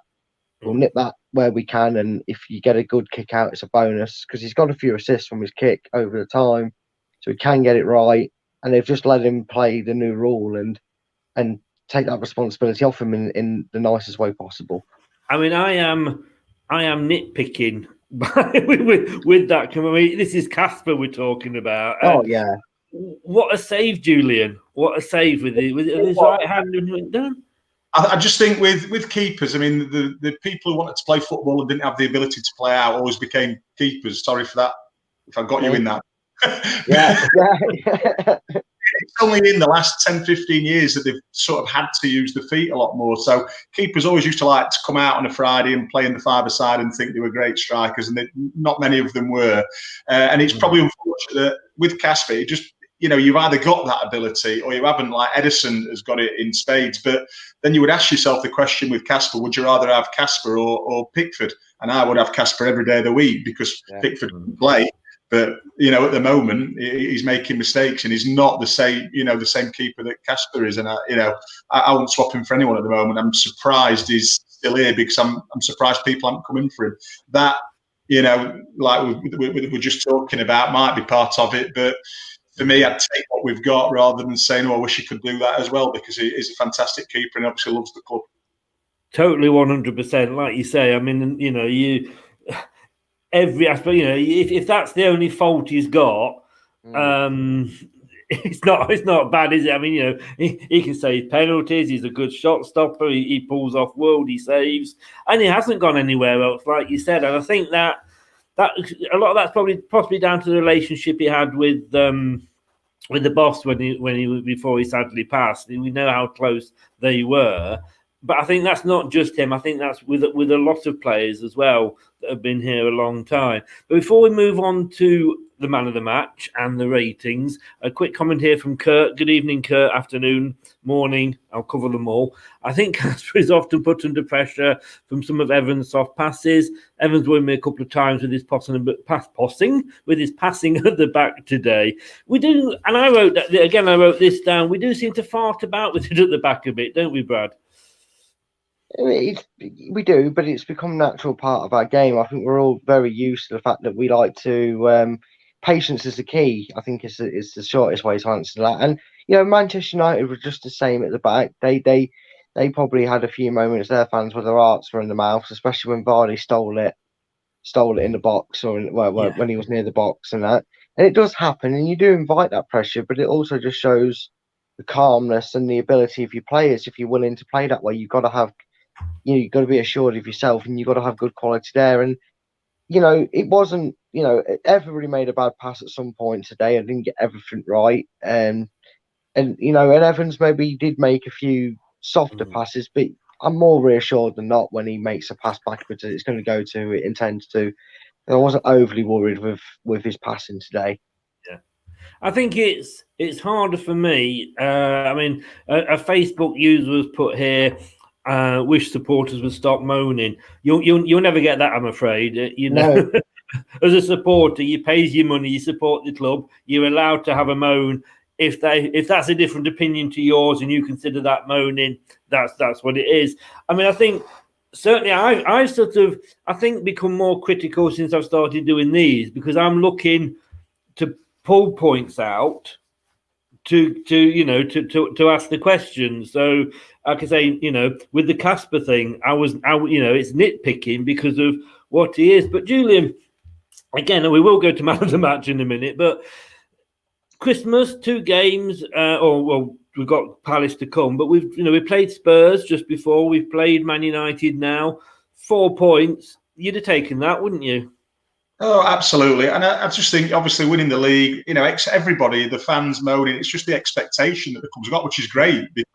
We'll nip that where we can, and if you get a good kick out, it's a bonus, because he's got a few assists from his kick over the time, so he can get it right. And they've just let him play the new rule and take that responsibility off him in the nicest way possible. I mean, I am nitpicking with that. I mean, this is Casper we're talking about. Oh yeah! What a save, Julian! What a save with his right hand and went down. I just think with keepers, I mean, the people who wanted to play football and didn't have the ability to play out always became keepers. Sorry for that, if I got you in that. Yeah. It's only in the last 10, 15 years that they've sort of had to use the feet a lot more. So keepers always used to like to come out on a Friday and play in the five-a-side and think they were great strikers, and not many of them were. And it's probably unfortunate that with Casper, it just, you've either got that ability or you haven't. Like Edison has got it in spades. But then you would ask yourself the question with Casper, would you rather have Casper or Pickford? And I would have Casper every day of the week because Pickford can play. But, at the moment, he's making mistakes and he's not the same keeper that Casper is. And, I won't swap him for anyone at the moment. I'm surprised he's still here because I'm surprised people haven't come in for him. That, like we're just talking about, might be part of it. But for me, I'd take what we've got rather than saying, I wish he could do that as well, because he is a fantastic keeper and obviously loves the club. Totally 100%. Like you say, I mean, every aspect, if that's the only fault he's got, it's not bad, is it? I mean, he can save penalties. He's a good shot stopper. He pulls off worldy saves, and he hasn't gone anywhere else, like you said. And I think that a lot of that's possibly down to the relationship he had with the boss when he before he sadly passed. We know how close they were. But I think that's not just him. I think that's with a lot of players as well that have been here a long time. But before we move on to the man of the match and the ratings, a quick comment here from Kurt. Good evening, Kurt. Afternoon, morning. I'll cover them all. I think Casper is often put under pressure from some of Evans' soft passes. Evans won me a couple of times with his passing at the back today. We do, and I wrote that again. I wrote this down. We do seem to fart about with it at the back a bit, don't we, Brad? We do, but it's become a natural part of our game. I think we're all very used to the fact that we like to. Patience is the key. I think is the shortest way to answer that. And Manchester United were just the same at the back. They probably had a few moments, their fans, where their hearts were in the mouth, especially when Vardy stole it in the box or when he was near the box and that. And it does happen, and you do invite that pressure, but it also just shows the calmness and the ability of your players. If you're willing to play that way, you've got to have. You've got to be assured of yourself, and you've got to have good quality there. And it wasn't. Everybody made a bad pass at some point today. I didn't get everything right, and Evans maybe did make a few softer passes, but I'm more reassured than not when he makes a pass backwards that it's going to go to who it intends to. I wasn't overly worried with his passing today. Yeah, I think it's harder for me. I mean, a Facebook user was put here. Wish supporters would stop moaning. You'll never get that, I'm afraid. No. As a supporter, you pays your money, you support the club. You're allowed to have a moan if that's a different opinion to yours, and you consider that moaning. That's what it is. I mean, I think certainly I've become more critical since I've started doing these, because I'm looking to pull points out. To ask the questions. So I can say, with the Casper thing, it's nitpicking because of what he is. But Julian, again, we will go to man of the match in a minute, but Christmas, 2 games, we've got Palace to come, but we played Spurs just before, we've played Man United now, 4 points. You'd have taken that, wouldn't you? Oh, absolutely. And I just think, obviously, winning the league, everybody, the fans moaning, it's just the expectation that the club's got, which is great. Because,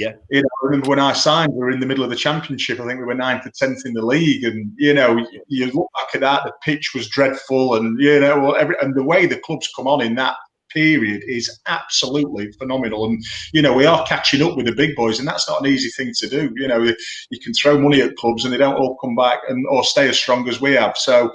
I remember when I signed, we were in the middle of the championship. I think we were 9th or 10th in the league. And, you look back at that, the pitch was dreadful. And, and the way the club's come on in that period is absolutely phenomenal. And, we are catching up with the big boys, and that's not an easy thing to do. You can throw money at clubs and they don't all come back or stay as strong as we have. So,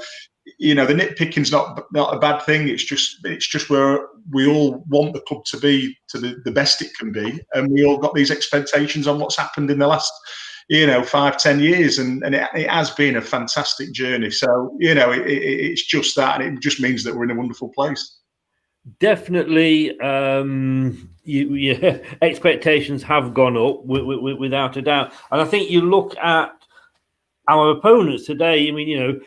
the nitpicking's not a bad thing. It's just where we all want the club to be to the best it can be, and we all got these expectations on what's happened in the last 5-10 years, and it has been a fantastic journey. So it's just that, and it just means that we're in a wonderful place. Definitely, expectations have gone up without a doubt, and I think you look at our opponents today. I mean,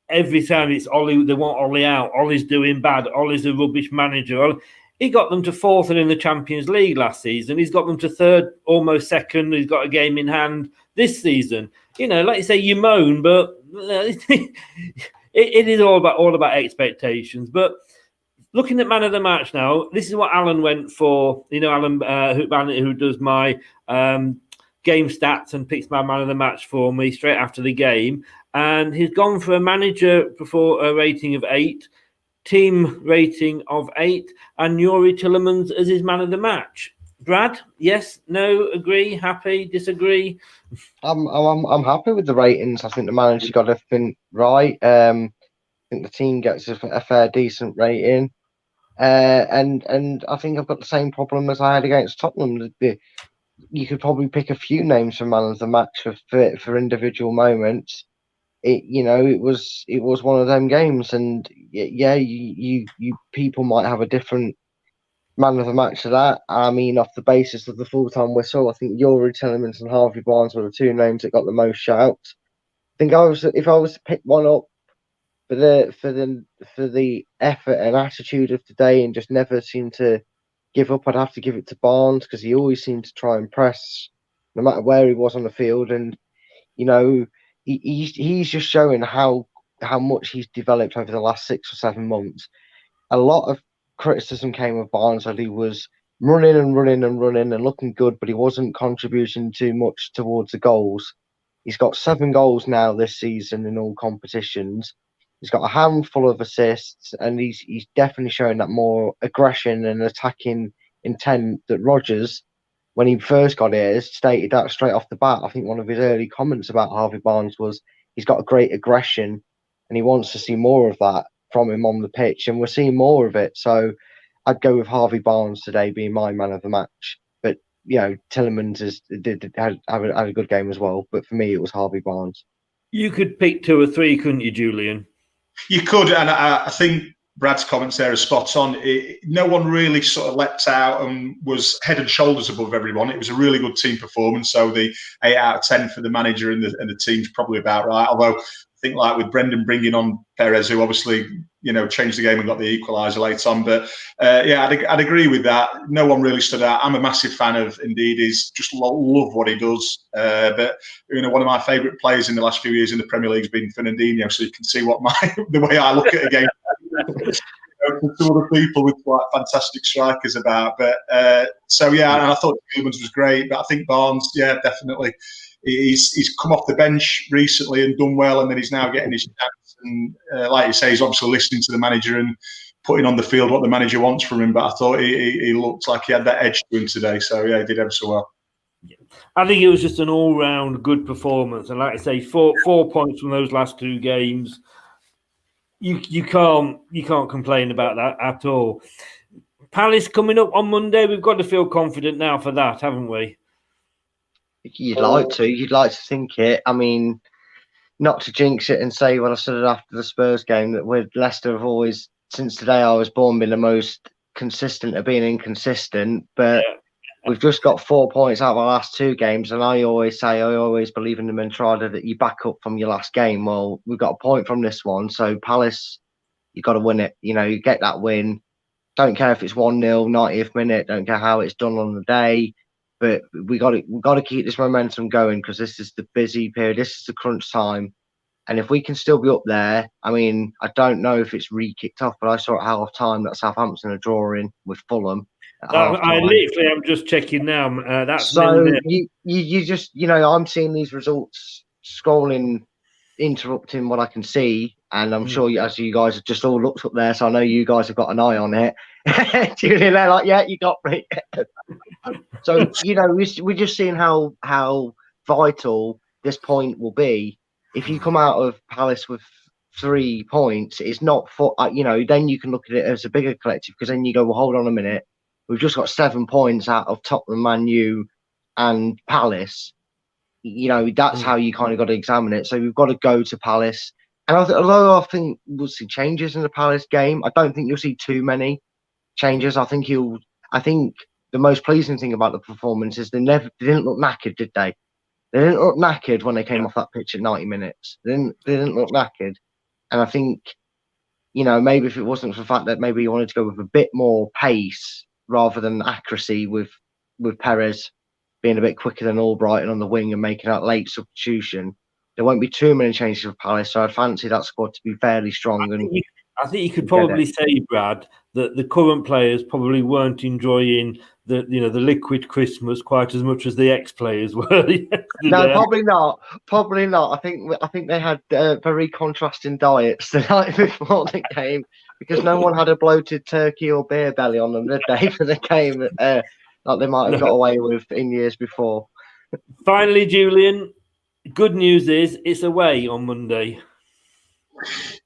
every time it's Ollie, they want Ollie out. Ollie's doing bad. Ollie's a rubbish manager. He got them to 4th and in the Champions League last season. He's got them to 3rd, almost 2nd. He's got a game in hand this season. Like you say, you moan, but it is all about expectations. But looking at man of the match now, this is what Alan went for. Alan who does my game stats and picks my man of the match for me straight after the game. And he's gone for a manager for a rating of 8, team rating of 8, and Yuri Tillemans as his man of the match. Brad, yes, no, agree, happy, disagree? I'm happy with the ratings. I think the manager got everything right. I think the team gets a fair, decent rating. And I think I've got the same problem as I had against Tottenham. You could probably pick a few names for man of the match for individual moments. It was one of them games, and you people might have a different man of the match to that. I mean, off the basis of the full-time whistle, I think Yuri Tillemans and Harvey Barnes were the 2 names that got the most shouts. I think if I was to pick one up for the effort and attitude of today, and just never seemed to give up, I'd have to give it to Barnes, because he always seemed to try and press, no matter where he was on the field, and he's just showing how much he's developed over the last 6 or 7 months. A lot of criticism came of Barnes that he was running and running and running and looking good, but he wasn't contributing too much towards the goals. He's got 7 goals now this season in all competitions. He's got a handful of assists, and he's definitely showing that more aggression and attacking intent that Rodgers, when he first got here, stated that straight off the bat. I think one of his early comments about Harvey Barnes was he's got a great aggression, and he wants to see more of that from him on the pitch, and we're seeing more of it. So I'd go with Harvey Barnes today being my man of the match. But Tillemans had a good game as well. But for me, it was Harvey Barnes. You could pick 2 or 3, couldn't you, Julian? You could, and I think Brad's comments there are spot on. No one really sort of leapt out and was head and shoulders above everyone. It was a really good team performance. So the 8 out of 10 for the manager and the team's probably about right. Although I think, like with Brendan bringing on Perez, who obviously changed the game and got the equaliser late on. But I'd agree with that. No one really stood out. I'm a massive fan of Ndidi. Just love what he does. But one of my favourite players in the last few years in the Premier League has been Fernandinho. So you can see what the way I look at a game. For some other people with fantastic strikers about. But and I thought Tillemans was great. But I think Barnes, definitely. He's come off the bench recently and done well, and then he's now getting his chance. And like you say, he's obviously listening to the manager and putting on the field what the manager wants from him. But I thought he looked like he had that edge to him today. So he did ever so well. I think it was just an all-round good performance, and like I say, four points from those last 2 games. You can't complain about that at all. Palace coming up on Monday. We've got to feel confident now for that, haven't we? You'd like to think it. I mean, not to jinx it and say what I said after the Spurs game, that with Leicester have always, since the day I was born, been the most consistent of being inconsistent. But we've just got 4 points out of our last 2 games, and I always believe in the mantra that you back up from your last game. Well, we've got a point from this one, so Palace, you got to win it. You get that win. Don't care if it's 1-0, 90th minute. Don't care how it's done on the day. But we got to keep this momentum going, because this is the busy period. This is the crunch time, and if we can still be up there, I mean, I don't know if it's re-kicked off, but I saw at half time that Southampton are drawing with Fulham. I'm just checking now. That's so you just I'm seeing these results scrolling, interrupting what I can see, and I'm sure as you guys have just all looked up there, so I know you guys have got an eye on it. Julian, they're like, yeah, you got me. So we're just seeing how vital this point will be. If you come out of Palace with 3 points, it's not for then you can look at it as a bigger collective, because then you go, well, hold on a minute, we've just got 7 points out of Tottenham, Man U, and Palace. That's how you kind of got to examine it. So we've got to go to Palace, and although I think we'll see changes in the Palace game, I don't think you'll see too many changes. I think the most pleasing thing about the performance is they didn't look knackered, did they? They didn't look knackered when they came off that pitch at 90 minutes. They didn't look knackered. And I think, maybe if it wasn't for the fact that maybe you wanted to go with a bit more pace rather than accuracy with Perez being a bit quicker than Albrighton on the wing and making that late substitution, there won't be too many changes for Palace. So I'd fancy that squad to be fairly strong. I think you could probably say, Brad, that the current players probably weren't enjoying the liquid Christmas quite as much as the ex-players were. No, probably not. Probably not. I think they had very contrasting diets the night before the game, because no one had a bloated turkey or beer belly on them, did they, for the game? Like they might have got away with in years before. Finally, Julian, good news is it's away on Monday.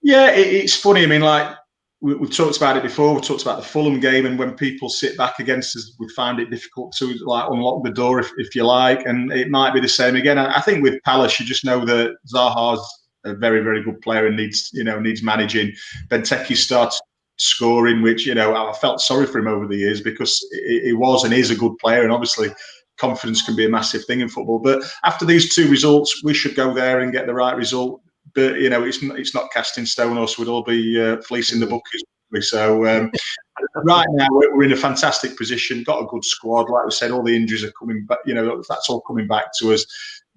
Yeah, it's funny. I mean, like we've talked about it before. We talked about the Fulham game, and when people sit back against us, we find it difficult to unlock the door, if you like. And it might be the same again. I think with Palace, you just know that Zaha's a very, very good player and needs managing. Benteke started scoring, which I felt sorry for him over the years, because he was and is a good player, and obviously confidence can be a massive thing in football. But after these 2 results, we should go there and get the right result. But it's not cast in stone, or so we'd all be fleecing the bookies. So right now we're in a fantastic position. Got a good squad, like we said. All the injuries are coming back. That's all coming back to us.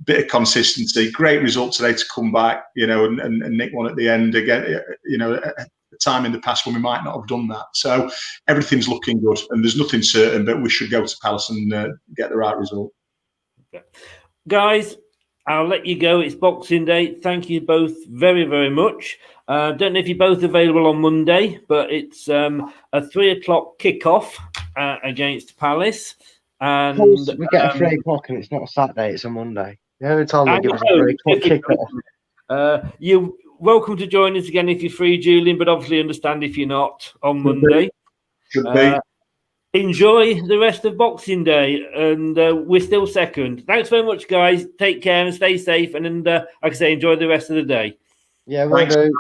Bit of consistency. Great result today to come back. And nick one at the end again. A time in the past when we might not have done that. So everything's looking good, and there's nothing certain, but we should go to Palace and get the right result. Okay. Guys, I'll let you go. It's Boxing Day. Thank you both very, very much. Don't know if you're both available on Monday, but it's a 3:00 kickoff against Palace. And we get a 3:00 and it's not a Saturday, it's a Monday. The only time they give us a 3:00 kickoff. You're welcome to join us again if you're free, Julian, but obviously understand if you're not on Monday. Should be. Enjoy the rest of Boxing Day, and we're still second. Thanks very much, guys. Take care and stay safe, and like I say, enjoy the rest of the day. Yeah, will do.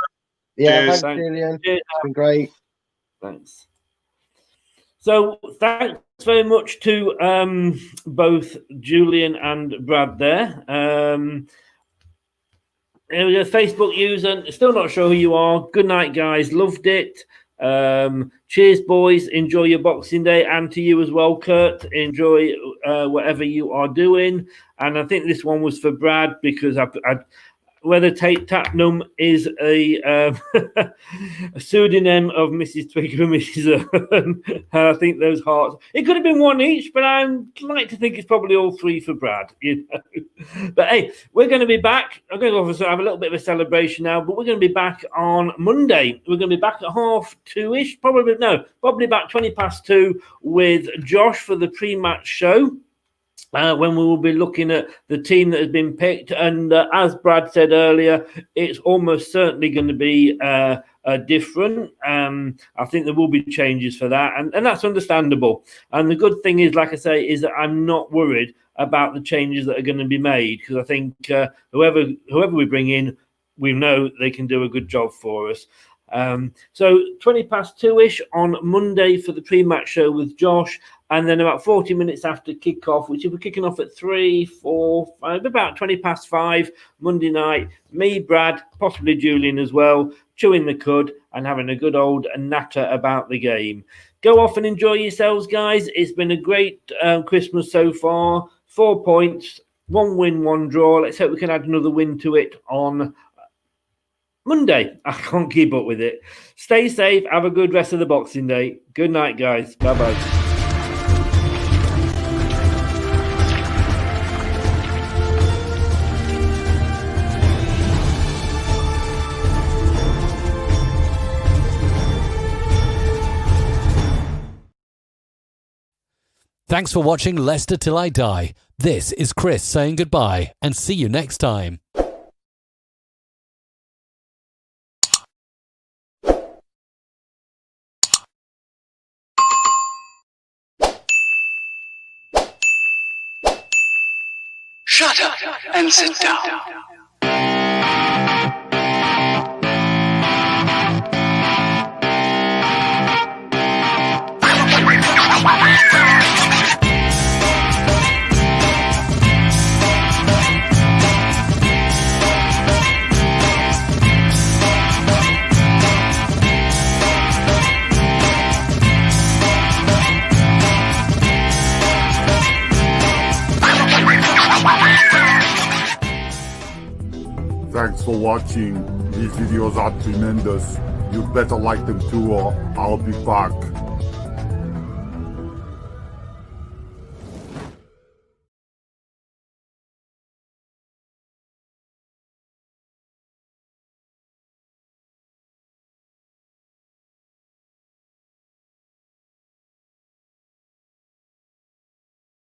Yeah, Cheers. thanks, Julian. It's been great. Thanks. So, thanks very much to both Julian and Brad there. Facebook user, still not sure who you are. Good night, guys. Loved it. Cheers, boys. Enjoy your Boxing Day, and to you as well, Kurt. Enjoy whatever you are doing. And I think this one was for Brad because whether Tate Tatnum is a pseudonym of Mrs. Twigger and Mrs. Earn. I think those hearts. It could have been one each, but I'd like to think it's probably all three for Brad. You know. But hey, we're going to be back. I'm going to have a little bit of a celebration now, but we're going to be back on Monday. We're going to be back at 2:30ish, probably about 2:20 with Josh for the pre-match show. When we will be looking at the team that has been picked. And as Brad said earlier, it's almost certainly going to be different. I think there will be changes for that, and that's understandable. And the good thing is, like I say, is that I'm not worried about the changes that are going to be made, because I think whoever we bring in, we know they can do a good job for us. So 2:20ish on Monday for the pre-match show with Josh, and then about 40 minutes after kick-off, which if we're kicking off at 3, 4, 5, about 5:20 Monday night, me, Brad, possibly Julian as well, chewing the cud and having a good old natter about the game. Go off and enjoy yourselves, guys. It's been a great Christmas so far. 4 points, 1 win, 1 draw. Let's hope we can add another win to it on Monday. I can't keep up with it. Stay safe. Have a good rest of the Boxing Day. Good night, guys. Bye-bye. Thanks for watching Leicester Till I Die. This is Chris saying goodbye, and see you next time. Shut up and sit down. Thanks for watching. These videos are tremendous. You better like them too, or I'll be back.